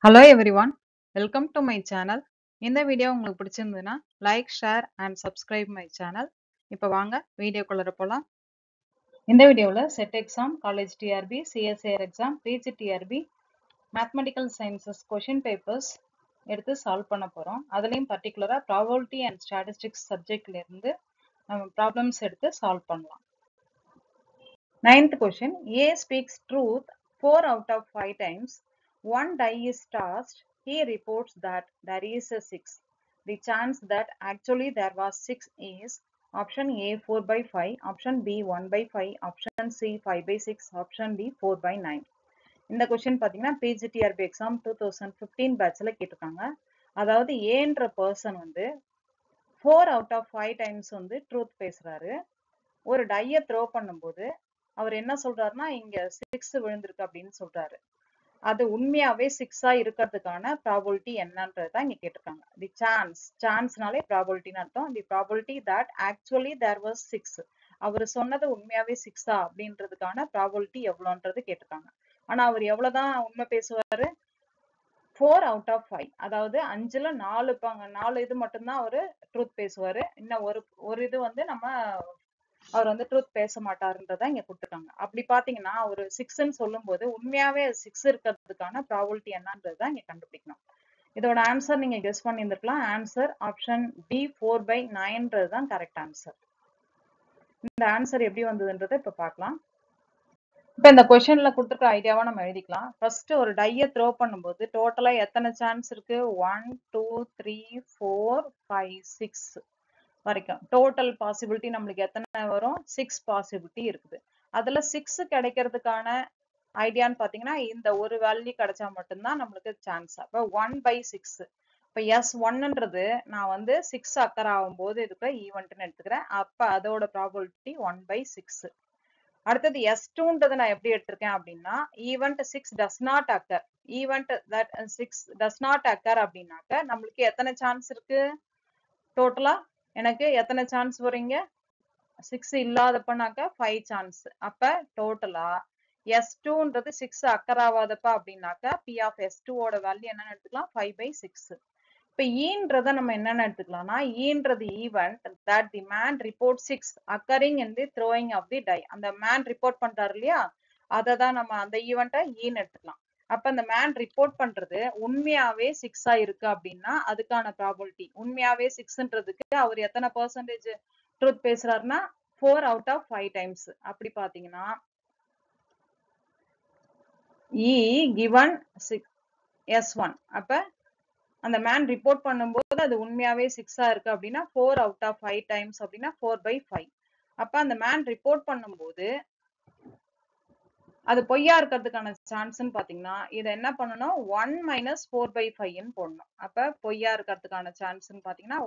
Hello everyone, welcome to my channel. இந்த video உங்களுக்கு பிடிச்சிருந்ததுன்னா like, share and subscribe my channel. இப்போ வாங்க வீடியோக்குள்ள போலாம். இந்த வீடியோவில் SET exam, college TRB, CSIR exam, PG TRB, mathematical sciences question papers எடுத்து சால்வ் பண்ண போகிறோம். அதுலேயும் பர்டிகுலராக ப்ராபபிலிட்டி அண்ட் ஸ்டாட்டிஸ்டிக்ஸ் சப்ஜெக்ட்லேருந்து நம்ம ப்ராப்ளம்ஸ் எடுத்து சால்வ் பண்ணலாம். 9th question. A speaks truth 4 out of 5 times. One die is tossed. He reports that there is a 6. The chance that actually there was 6 is option A 4 by 5, option B 1 by 5, option C 5 by 6, option D 4 by 9. இந்த question பார்த்தீங்கன்னா PGTRB exam 2015 பேட்ச்ல கேட்டிருக்காங்க. அதாவது ஏன்ற person வந்து 4 out of 5 times வந்து truth பேசுறாரு. ஒரு டைய throw பண்ணும்போது அவர் என்ன சொல்றாருன்னா இங்க 6 விழுந்திருக்கு அப்படின்னு சொல்றாரு. அது உண்மையாவே 6ஆ இருக்கிறதுக்கான ப்ராபபிலிட்டி என்னன்றதுதான் இங்க கேட்டிருக்காங்க. தி சான்ஸ்னாலே ப்ராபபிலிட்டின்னு அர்த்தம். The probability that actually there was 6. அவர் சொன்னது உண்மையாவே 6ஆ அப்படின்றதுக்கான ப்ராபபிலிட்டி எவ்வளோன்றது கேட்டிருக்காங்க. ஆனா அவர் எவ்வளவுதான் உண்மை பேசுவாரு? 4 out of 5. அதாவது 5ல 4 இது மட்டும்தான் அவரு ட்ரூத் பேசுவாரு. இன்னும் ஒரு இது வந்து அவர் வந்து ட்ரூத் பேச மாட்டாருன்றத இங்க கொடுத்துருக்காங்க. அப்படி பாத்தீங்கன்னா ஒரு 6ன்னு சொல்லும் போது உண்மையாவே 6 இருக்கிறதுக்கான ப்ராபபிலிட்டி என்னன்றதுதான் இங்க கண்டுபிடிக்கணும். இதோட ஆன்சர் நீங்க கெஸ் பண்ணியிருந்திருக்கலாம். ஆன்சர் ஆப்ஷன் டி 4 by 9 தான் கரெக்ட் ஆன்சர். இந்த ஆன்சர் எப்படி வந்ததுன்றதை இப்ப பார்க்கலாம். இப்ப இந்த கொஸ்டின்ல கொடுத்துருக்க ஐடியாவா நம்ம எழுதிக்கலாம். ஃபர்ஸ்ட் ஒரு டைய த்ரோ பண்ணும்போது டோட்டலா எத்தனை சான்ஸ் இருக்கு? 1 2 3 4 5 6 வரைக்கும் டோட்டல் பாசிபிலிட்டி நம்மளுக்கு எத்தனை வரும்? 6 பாசிபிலிட்டி இருக்குது. அதுல 6 கிடைக்கிறதுக்கான ஐடியான்னு பாத்தீங்கன்னா இந்த ஒரு வேல்யூ கிடைச்சா மட்டும்தான் நம்மளுக்கு சான்ஸ். அப்ப 1 by 6. இப்ப S1ன்றது நான் வந்து 6 அக்கர் ஆகும் போது இருக்கிற ஈவெண்ட்னு எடுத்துக்கிறேன். அப்ப அதோட ப்ராபபிலிட்டி 1 by 6. அடுத்தது S2ன்றது நான் எப்படி எடுத்திருக்கேன் அப்படின்னா event 6 does not occur. Event that 6 does not occur அப்படின்னாக்க நம்மளுக்கு எத்தனை சான்ஸ் இருக்கு? டோட்டலா எனக்கு எத்தனை சான்ஸ் வரீங்க? 6 இல்லாதப்பனாக்க 5 சான்ஸ். அப்ப டோட்டலா S2ன்றது 6 அக்கர் ஆகாதப்ப அப்படின்னாக்க P of S2 ஓட வேல்யூ என்னன்னு எடுத்துக்கலாம்? 5 by 6. இப்ப ஈன்றத நம்ம என்னன்னு எடுத்துக்கலாம்னா ஈன்றது event that the man reports 6 occurring in the throwing of the die. அந்த மேன் ரிப்போர்ட் பண்றாரு இல்லையா, அததான் நம்ம அந்த ஈவெண்ட்டை ஈன்னு எடுத்துக்கலாம். அப்ப அந்த மேன் ரிப்போர்ட் பண்றது உண்மையாவே 6ஆ இருக்கு அப்படின்னா அதுக்கான ப்ராபபிலிட்டி உண்மையாவே 6ன்றதுக்கு அவர் எத்தனை பெர்சன்டேஜ் ட்ரூத் பேசுறாருன்னா 4 out of 5 டைம்ஸ். அப்படி பாத்தீங்கன்னா E given 6 S1. அப்ப அந்த மேன் ரிப்போர்ட் பண்ணும்போது அது உண்மையாவே 6ஆ இருக்கு அப்படின்னா 4 out of 5 டைம்ஸ் அப்படின்னா 4 by 5. அப்ப அந்த மேன் ரிப்போர்ட் பண்ணும்போது அது பொய்யா இருக்கிறதுக்கான சான்ஸ்ன்னு பாத்தீங்கன்னா இதை என்ன பண்ணணும்? 1 minus 4 by 5ன்னு போடணும். அப்ப பொய்யா இருக்கிறதுக்கான சான்ஸ்ன்னு பாத்தீங்கன்னா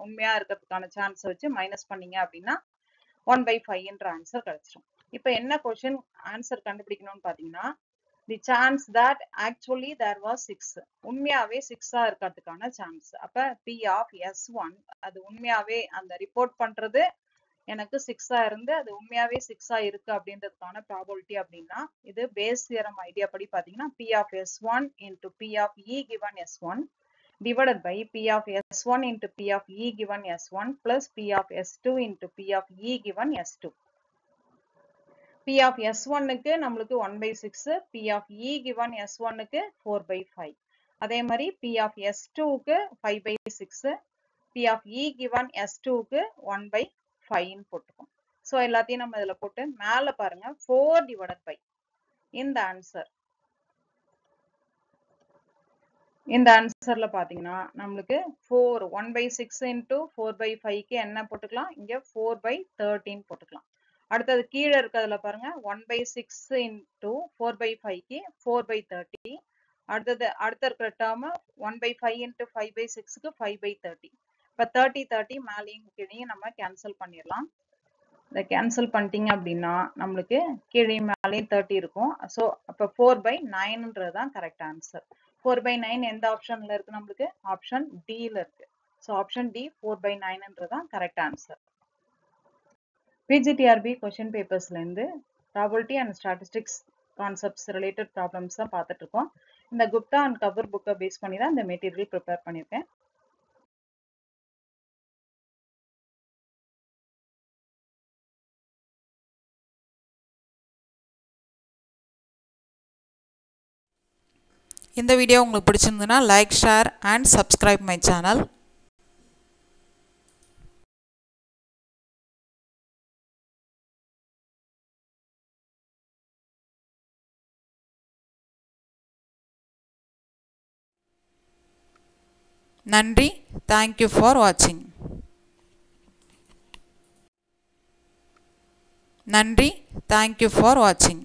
உண்மையா இருக்கிறதுக்கான சான்ஸ் வச்சு மைனஸ் பண்ணீங்க அப்படின்னா 1 by 5ன்ற ஆன்சர் கிடைச்சிடும். இப்ப என்ன கொஸ்டின் ஆன்சர் கண்டுபிடிக்கணும்னு பாத்தீங்கன்னா the chance that actually there was 6. உண்மையாவே 6ஆ இருக்கிறதுக்கான சான்ஸ். அப்ப P of S1 அது உண்மையாவே அந்த ரிப்போர்ட் பண்றது எனக்கு 6ஆ இருந்து அது உண்மையாவே 6ஆ இருக்கு அப்படின்றதுக்கான ப்ராபபிலிட்டி அப்படின்னா இது பேஸ் தியரம் ஐடியா படி பாத்தீங்கன்னா P of S1 into P of E given S1 divided by P of S1 into P of E given S1 plus P of S2 into P of E given S2. P of S1க்கு நம்மளுக்கு 1 by 6, P of E given S1க்கு 4 by 5. அதே மாதிரி P of S2க்கு 5 by 6, P of E given S2க்கு 1 by 5ன்னு போட்டுக்கோம். So எல்லாத்தையும் நம்ம இதில் போட்டு மேலே பாருங்க 4 divided by இந்த ஆன்சர். இந்த ஆன்சர்ல பாத்தீங்கன்னா நம்மளுக்கு 4 1 by 6 into 4 by 5க்கு என்ன போட்டுக்கலாம்? இங்க 4 by 13 போட்டுக்கலாம். அடுத்தது கீழே இருக்கிறதுல பாருங்க 1 by 6 into 4 by 5க்கு 4 by 30. அடுத்த இருக்கிற term 1 by 5 into 5 by 6க்கு 5 by 30. இப்ப 30 மேலேயும் கீழையும் நம்ம கேன்சல் பண்ணிடலாம். இதை கேன்சல் பண்ணிட்டீங்க அப்படின்னா நம்மளுக்கு கீழே மேலேயும் 30 இருக்கும். ஸோ அப்போ 4 by 9ன்றது தான் கரெக்ட் ஆன்சர். 4 by 9 எந்த ஆப்ஷன்ல இருக்கு? நம்மளுக்கு ஆப்ஷன் டில இருக்கு. ஸோ ஆப்ஷன் டி 4 by 9ன்றது தான் கரெக்ட் ஆன்சர். பிஜிடிஆர்பி கொஸ்டின் பேப்பர்ஸ்ல இருந்து probability and statistics concepts related problems தான் பார்த்துட்டு இருக்கோம். இந்த குப்தா அண்ட் கபூர் புக்கை பேஸ் பண்ணி தான் இந்த மெட்டீரியல் ப்ரிப்பேர் பண்ணியிருக்கேன். இந்த வீடியோ உங்களுக்கு பிடிச்சிருந்ததுன்னா like, share and subscribe my channel. நன்றி. தேங்க்யூ ஃபார் வாட்சிங். நன்றி. தேங்க்யூ ஃபார் வாட்சிங்.